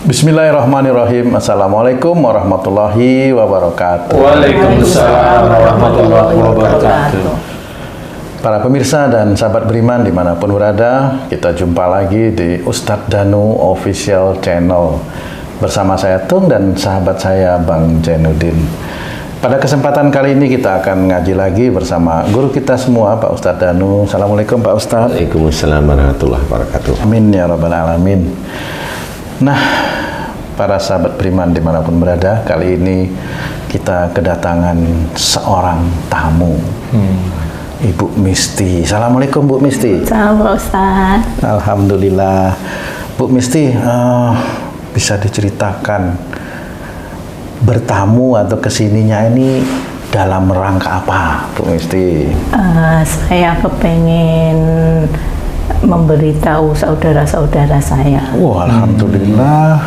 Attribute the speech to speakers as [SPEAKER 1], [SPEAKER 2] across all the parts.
[SPEAKER 1] Bismillahirrahmanirrahim. Assalamualaikum warahmatullahi wabarakatuh.
[SPEAKER 2] Waalaikumsalam warahmatullahi wabarakatuh.
[SPEAKER 1] Para pemirsa dan sahabat beriman dimanapun berada, kita jumpa lagi di Ustadz Danu Official Channel bersama saya Tung dan sahabat saya Bang Jainuddin. Pada kesempatan kali ini kita akan ngaji lagi bersama guru kita semua, Pak Ustadz Danu. Assalamualaikum Pak Ustadz.
[SPEAKER 3] Waalaikumsalam warahmatullahi wabarakatuh.
[SPEAKER 1] Amin ya rabbal alamin. Nah, para sahabat beriman dimanapun berada, kali ini kita kedatangan seorang tamu, Ibu Misti. Assalamualaikum Bu Misti.
[SPEAKER 4] Assalamualaikum Pak Ustaz.
[SPEAKER 1] Alhamdulillah. Bu Misti, bisa diceritakan bertamu atau kesininya ini dalam rangka apa, Bu Misti?
[SPEAKER 4] Saya kepengen memberitahu saudara-saudara saya.
[SPEAKER 1] Alhamdulillah.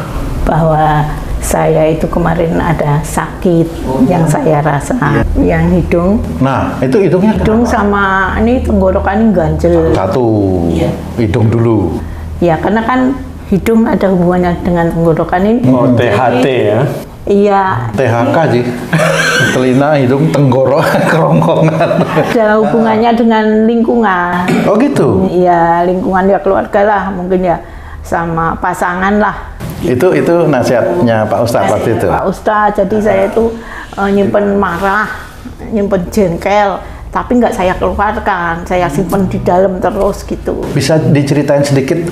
[SPEAKER 4] Bahwa saya itu kemarin ada sakit yang saya rasa, yang hidung.
[SPEAKER 1] Nah, itu hidungnya
[SPEAKER 4] Hidung
[SPEAKER 1] kenapa?
[SPEAKER 4] sama ini tenggorokan ganjel.
[SPEAKER 1] Satu, hidung dulu.
[SPEAKER 4] Ya, karena kan hidung ada hubungannya dengan tenggorokan ini.
[SPEAKER 2] Oh, THT ya.
[SPEAKER 4] Iya,
[SPEAKER 1] THK sih. Telinga, hidung, tenggorok, kerongkongan.
[SPEAKER 4] ada hubungannya dengan lingkungan.
[SPEAKER 1] Oh gitu.
[SPEAKER 4] Iya, lingkungan ya keluarga lah, mungkin ya sama pasangan lah.
[SPEAKER 1] Itu nasihatnya Pak Ustadz waktu itu.
[SPEAKER 4] Pak Ustadz, jadi saya itu nyimpen marah, nyimpen jengkel, tapi nggak saya keluarkan, saya simpen di dalam terus gitu.
[SPEAKER 1] Bisa diceritain sedikit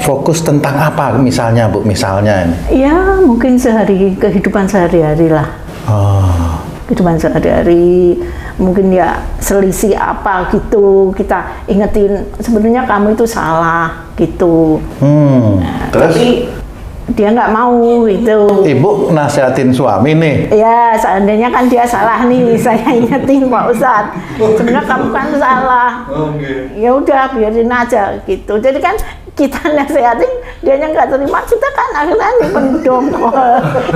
[SPEAKER 1] fokus tentang apa misalnya Bu, misalnya ini?
[SPEAKER 4] Ya mungkin kehidupan sehari-hari lah.
[SPEAKER 1] Oh.
[SPEAKER 4] Kehidupan sehari-hari, mungkin ya selisih apa gitu, kita ingetin sebenarnya kamu itu salah gitu.
[SPEAKER 1] Terus?
[SPEAKER 4] Tapi dia nggak mau gitu.
[SPEAKER 1] Ibu nasihatin suami nih.
[SPEAKER 4] Ya, seandainya kan dia salah nih, saya ingetin Pak Ustadz. Sebenarnya kamu kan salah. Ya udah, biarin aja gitu. Jadi kan kita nasihatin, dia nggak terima, kita kan akhirnya nyimpen dongkol.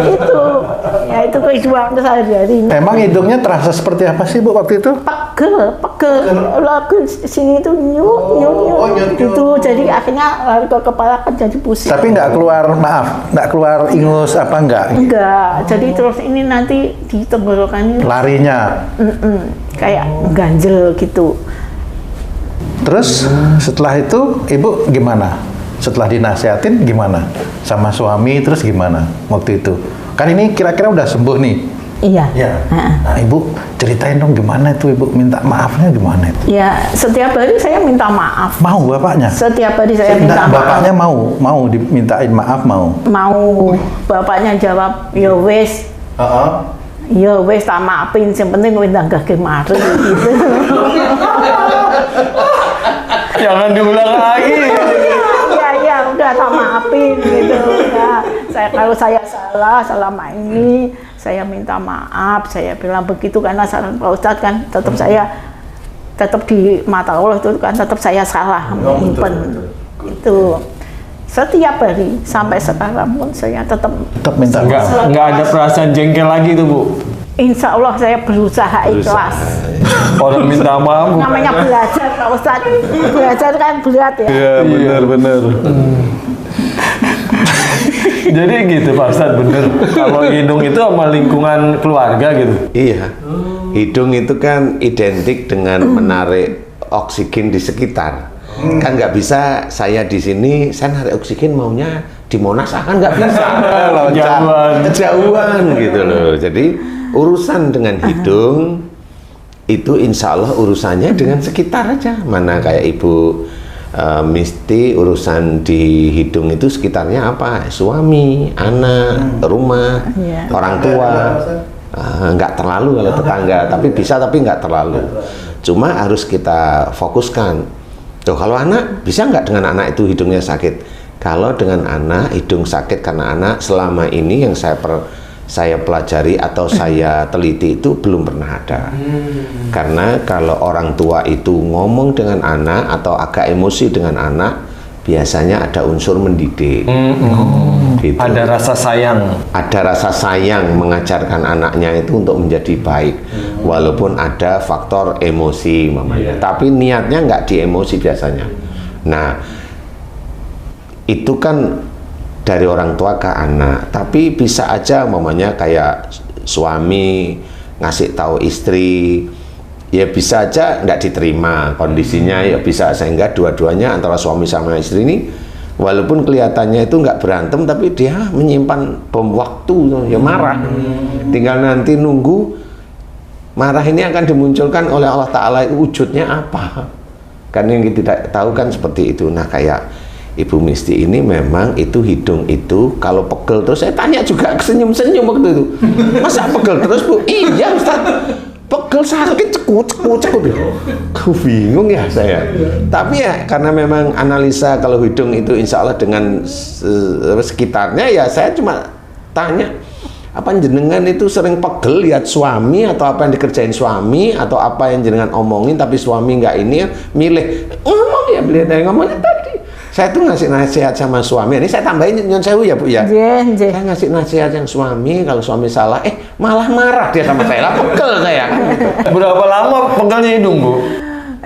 [SPEAKER 4] Itu, ya itu kehidupan sehari-hari.
[SPEAKER 1] Emang hidungnya terasa seperti apa sih Bu waktu itu?
[SPEAKER 4] Pegel. Lagu sini itu nyut gitu. Jadi akhirnya lari ke kepala kan jadi pusing.
[SPEAKER 1] Tapi nggak keluar ingus apa enggak?
[SPEAKER 4] Enggak, jadi terus ini nanti di tenggorokan ini
[SPEAKER 1] Larinya.
[SPEAKER 4] kayak ganjel gitu.
[SPEAKER 1] Terus setelah itu Ibu gimana? Setelah dinasihatin gimana? Sama suami terus gimana waktu itu? Kan ini kira-kira udah sembuh nih.
[SPEAKER 4] Iya.
[SPEAKER 1] Ya. Nah, Ibu ceritain dong gimana itu Ibu minta maafnya gimana itu?
[SPEAKER 4] Ya, setiap hari saya minta maaf.
[SPEAKER 1] Mau bapaknya?
[SPEAKER 4] Setiap hari saya minta
[SPEAKER 1] Enggak,
[SPEAKER 4] maaf.
[SPEAKER 1] bapaknya mau dimintain maaf mau.
[SPEAKER 4] Mau bapaknya jawab, "Ya wes, ya wes tak maafin, yang penting minta gak kemarin." Gitu.
[SPEAKER 2] Jangan diulang lagi.
[SPEAKER 4] Ya udah tak maafin gitu ya. Kalau saya salah selama ini, saya minta maaf, saya bilang begitu karena saran Pak Ustadz kan tetap di mata Allah itu kan tetap saya salah menyimpan itu. Setiap hari sampai sekarang pun saya tetap
[SPEAKER 1] minta maaf.
[SPEAKER 2] Nggak ada perasaan jengkel lagi tuh Bu.
[SPEAKER 4] insya Allah saya berusaha ikhlas.
[SPEAKER 2] Orang minta maaf.
[SPEAKER 4] Namanya belajar Pak Ustadz, belajar kan berat ya.
[SPEAKER 1] Iya benar.
[SPEAKER 2] Jadi gitu Pak Ustadz, bener. Kalau hidung itu sama lingkungan keluarga gitu.
[SPEAKER 3] Iya, hidung itu kan identik dengan menarik oksigen di sekitar. Kan nggak bisa saya di sini, saya narik oksigen maunya di Monas, kan nggak bisa. Kejauhan gitu loh. Jadi urusan dengan hidung itu insya Allah urusannya dengan sekitar aja. Mana kayak Ibu Misti, urusan di hidung itu sekitarnya apa? Suami, anak, rumah, orang tua. Nggak terlalu kalau tetangga, tapi bisa tapi nggak terlalu. Cuma harus kita fokuskan. Tuh, kalau anak bisa nggak dengan anak itu hidungnya sakit? Kalau dengan anak hidung sakit karena anak selama ini yang saya pelajari atau saya teliti itu belum pernah ada. Karena kalau orang tua itu ngomong dengan anak atau agak emosi dengan anak, biasanya ada unsur mendidik. Gitu.
[SPEAKER 2] Ada rasa sayang.
[SPEAKER 3] Ada rasa sayang mengajarkan anaknya itu untuk menjadi baik, walaupun ada faktor emosi mamanya. Tapi niatnya nggak di emosi biasanya. Nah, itu kan dari orang tua ke anak. Tapi bisa aja umpamanya kayak suami ngasih tahu istri, ya bisa aja nggak diterima kondisinya, ya bisa, sehingga dua-duanya antara suami sama istri ini walaupun kelihatannya itu nggak berantem, tapi dia menyimpan bom waktu, ya marah. Tinggal nanti nunggu marah ini akan dimunculkan oleh Allah Ta'ala, wujudnya apa, kan yang kita tidak tahu kan seperti itu. Nah kayak Ibu Misti ini memang itu hidung itu kalau pegel terus, saya tanya juga senyum-senyum waktu itu, masa pegel terus Bu? Iya Ustaz, pegel sakit cekut. Kau bingung ya saya. Tapi ya karena memang analisa kalau hidung itu insya Allah dengan sekitarnya, ya saya cuma tanya, apa jenengan itu sering pegel lihat suami, atau apa yang dikerjain suami, atau apa yang jenengan omongin tapi suami nggak ini ya, milih ngomong ya, beliau dari ngomongnya tadi. Saya tuh ngasih nasihat sama suami, ini saya tambahin nyon sewu ya Bu ya. Saya ngasih nasihat yang suami, kalau suami salah, malah marah dia sama saya, lah pegel saya kan.
[SPEAKER 2] Berapa lama pegelnya hidung Bu?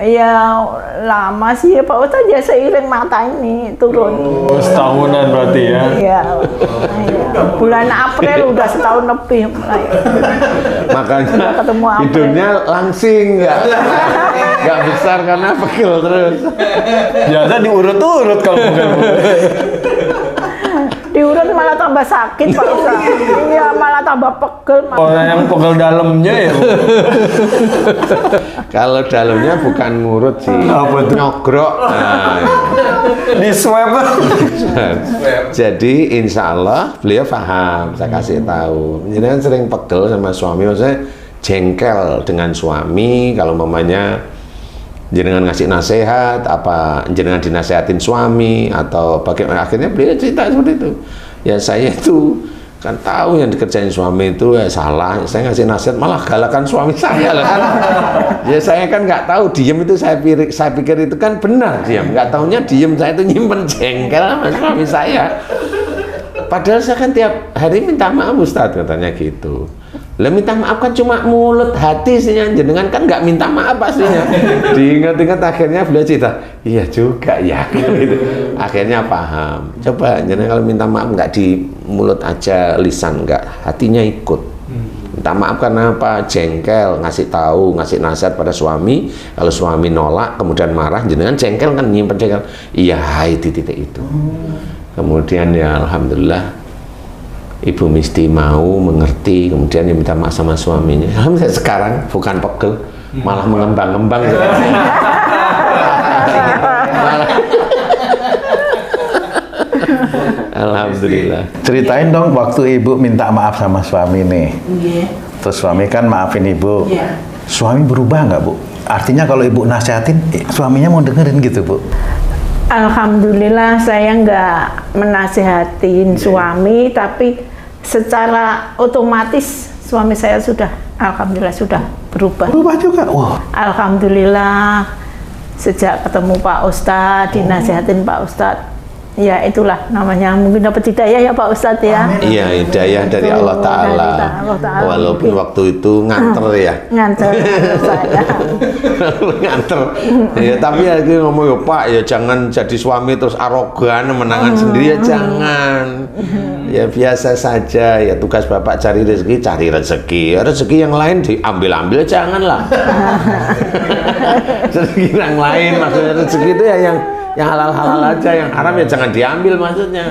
[SPEAKER 4] Ya lama sih ya Pak Ustadz, ya seiring mata ini turun.
[SPEAKER 2] Oh, setahunan berarti ya?
[SPEAKER 4] Iya. Bulan April udah setahun lebih mulai.
[SPEAKER 3] Makanya
[SPEAKER 4] ketemu April.
[SPEAKER 3] hidungnya langsing, nggak besar karena pegel terus.
[SPEAKER 2] Biasa diurut-urut kalau pegel Bu.
[SPEAKER 4] Diurut malah tambah sakit Pak Ustadz. Iya, malah tambah pegel.
[SPEAKER 2] Orang yang pegel dalamnya ya Bu.
[SPEAKER 3] Kalau dalamnya bukan ngurut sih, nyogrok. Nah,
[SPEAKER 2] Di swab.
[SPEAKER 3] jadi insya Allah beliau paham, saya kasih tahu. Jadi kan sering pegel sama suami, maksudnya jengkel dengan suami. Kalau mamanya jenengan ngasih nasihat, apa jenengan dinasehatin suami, atau bagaimana, akhirnya beliau cerita seperti itu. Ya saya itu kan tahu yang dikerjain suami itu ya salah, saya ngasih nasihat malah galakan suami saya lah kan. Ya saya kan nggak tahu, diem itu saya pikir itu kan benar, diem, nggak taunya diem saya itu nyimpen jengkel sama suami saya. Padahal saya kan tiap hari minta maaf Ustadz, katanya gitu. Lah minta maaf kan cuma mulut, hati sih, jenengan kan nggak minta maaf pastinya. Diingat-ingat akhirnya beliau cerita, iya juga ya gitu. Akhirnya paham. Coba jenengan kalau minta maaf nggak di mulut aja, lisan, nggak, hatinya ikut. Minta maaf karena apa? Jengkel, ngasih tahu, ngasih nasihat pada suami. Kalau suami nolak kemudian marah, jenengan jengkel kan, nyimpen jengkel. Iya, titik itu. Kemudian ya alhamdulillah Ibu Misti mau mengerti, kemudian dia minta maaf sama suaminya. Alhamdulillah sekarang bukan pegel, malah mengembang-ngembang. Alhamdulillah.
[SPEAKER 1] Ceritain dong waktu Ibu minta maaf sama suami nih. Terus suami kan maafin Ibu. Suami berubah nggak Bu? Artinya kalau Ibu nasihatin, suaminya mau dengerin gitu Bu?
[SPEAKER 4] Alhamdulillah saya nggak menasihatin suami, tapi secara otomatis suami saya sudah, alhamdulillah sudah berubah.
[SPEAKER 1] Berubah juga? Wah.
[SPEAKER 4] Alhamdulillah sejak ketemu Pak Ustadz, dinasihatin Pak Ustadz. Ya itulah namanya, mungkin dapat hidayah ya Pak Ustadz ya.
[SPEAKER 3] Iya, hidayah dari Allah Ta'ala. Walaupun waktu itu nganter ya.
[SPEAKER 4] Nganter saya.
[SPEAKER 3] Nganter. Ya, tapi ya ngomong ya Pak, ya jangan jadi suami terus arogan, menangan sendiri, ya jangan. Ya biasa saja, ya tugas Bapak cari rezeki. Ya, rezeki yang lain diambil-ambil, janganlah. Rezeki yang lain, maksudnya rezeki itu ya yang halal-halal aja, yang haram ya jangan diambil maksudnya.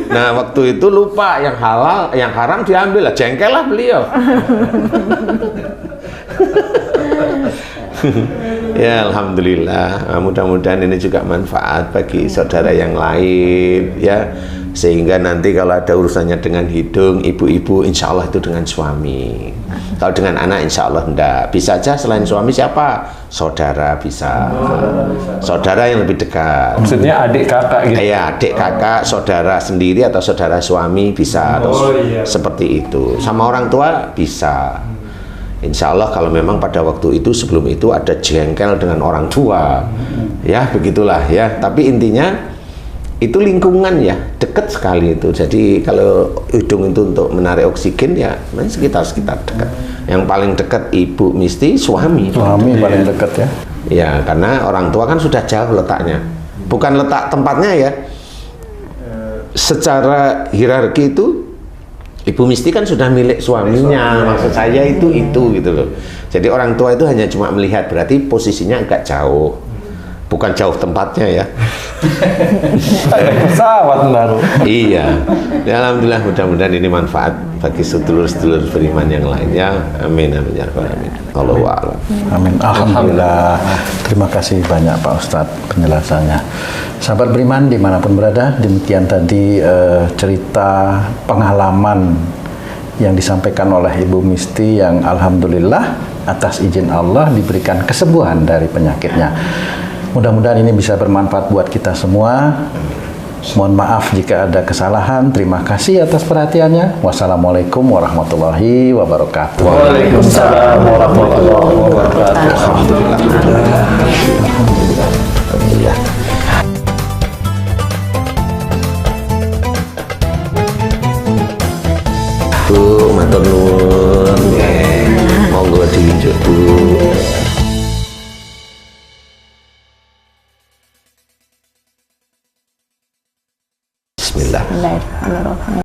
[SPEAKER 3] Nah waktu itu lupa, yang halal, yang haram diambil lah, jengkel lah beliau. Ya alhamdulillah, mudah-mudahan ini juga manfaat bagi saudara yang lain ya, sehingga nanti kalau ada urusannya dengan hidung, ibu-ibu insya Allah itu dengan suami. Kalau dengan anak insya Allah enggak. Bisa aja selain suami siapa? Saudara bisa. Saudara yang lebih dekat.
[SPEAKER 2] Maksudnya adik kakak gitu?
[SPEAKER 3] Iya, adik kakak, saudara sendiri atau saudara suami bisa. Seperti itu. Sama orang tua bisa. Insya Allah kalau memang pada waktu itu, sebelum itu ada jengkel dengan orang tua. Ya begitulah ya. Tapi intinya itu lingkungan ya, dekat sekali itu. Jadi kalau hidung itu untuk menarik oksigen ya sekitar dekat. Yang paling dekat Ibu Misti suami.
[SPEAKER 1] Suami paling dekat ya.
[SPEAKER 3] Ya karena orang tua kan sudah jauh letaknya. Bukan letak tempatnya ya. secara hierarki itu Ibu Misti kan sudah milik suaminya, maksud saya itu gitu loh. Jadi orang tua itu hanya cuma melihat, berarti posisinya agak jauh, bukan jauh tempatnya ya.
[SPEAKER 2] Pesawat baru.
[SPEAKER 3] Iya, ya, alhamdulillah, mudah-mudahan ini manfaat bagi sedulur-sedulur beriman yang lainnya. Amin amin ya rabbal alamin. Allahu a'lam.
[SPEAKER 1] Amin. Alhamdulillah. Terima kasih banyak Pak Ustadz penjelasannya. Sahabat beriman dimanapun berada, demikian tadi cerita pengalaman yang disampaikan oleh Ibu Misti yang alhamdulillah atas izin Allah diberikan kesembuhan dari penyakitnya. Mudah-mudahan ini bisa bermanfaat buat kita semua. Mohon maaf jika ada kesalahan. Terima kasih atas perhatiannya. Wassalamualaikum warahmatullahi wabarakatuh.
[SPEAKER 2] Waalaikumsalam warahmatullahi wabarakatuh.
[SPEAKER 3] Alhamdulillah. Alhamdulillah. Alhamdulillah. Bu, matur nuwun. Monggo diunjuk Bu. Bismillah.
[SPEAKER 4] Bismillahirrahmanirrahim.